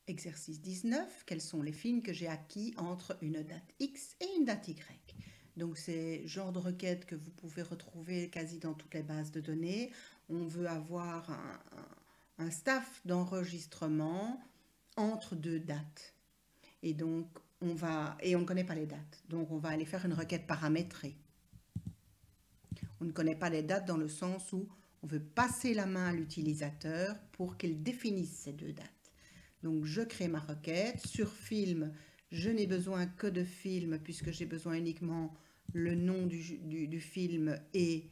Exercice 19, quels sont les films que j'ai acquis entre une date X et une date Y? Donc c'est le genre de requête que vous pouvez retrouver quasi dans toutes les bases de données. On veut avoir un staff d'enregistrement entre deux dates. Et donc on ne connaît pas les dates. Donc on va aller faire une requête paramétrée. On ne connaît pas les dates dans le sens où on veut passer la main à l'utilisateur pour qu'il définisse ces deux dates. Donc je crée ma requête. Sur film, je n'ai besoin que de film puisque j'ai besoin uniquement le nom du film et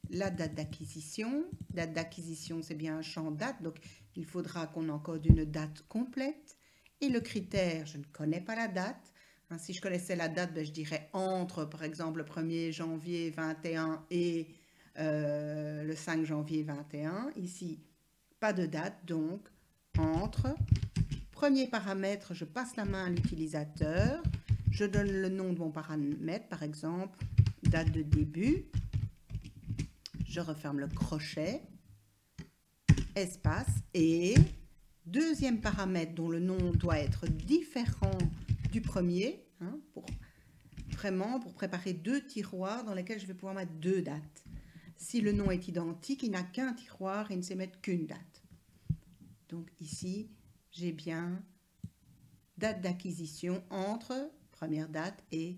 la date d'acquisition. Date d'acquisition, c'est bien un champ date, donc il faudra qu'on encode une date complète. Et le critère, je ne connais pas la date. Si je connaissais la date, je dirais entre, par exemple, le 1er janvier 21 et le 5 janvier 21. Ici, pas de date, donc entre. Premier paramètre, je passe la main à l'utilisateur. Je donne le nom de mon paramètre, par exemple, date de début. Je referme le crochet, espace, et deuxième paramètre dont le nom doit être différent du premier, pour préparer deux tiroirs dans lesquels je vais pouvoir mettre deux dates. Si le nom est identique, il n'a qu'un tiroir et il ne sait mettre qu'une date. Donc ici, j'ai bien date d'acquisition entre première date et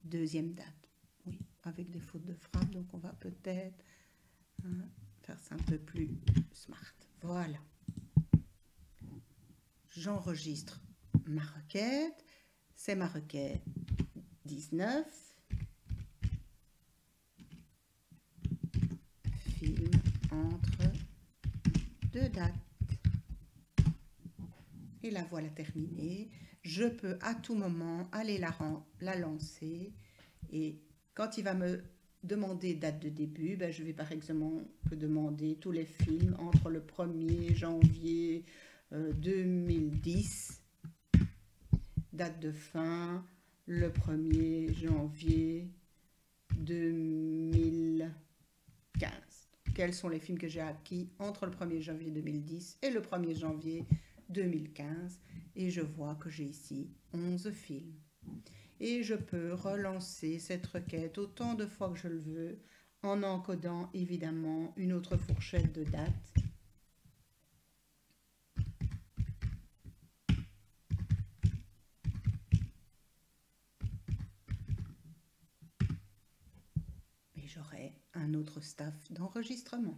deuxième date. Oui, avec des fautes de frappe, donc on va peut-être faire ça un peu plus smart. Voilà. J'enregistre ma requête. C'est ma requête 19. Film entre deux dates. Et la voilà terminée. Je peux à tout moment aller la lancer. Et quand il va me demander date de début, je vais par exemple demander tous les films entre le 1er janvier 2010, date de fin, le 1er janvier 2015. Quels sont les films que j'ai acquis entre le 1er janvier 2010 et le 1er janvier 2015? Et je vois que j'ai ici 11 films. Et je peux relancer cette requête autant de fois que je le veux en encodant évidemment une autre fourchette de date. Et j'aurai un autre staff d'enregistrement.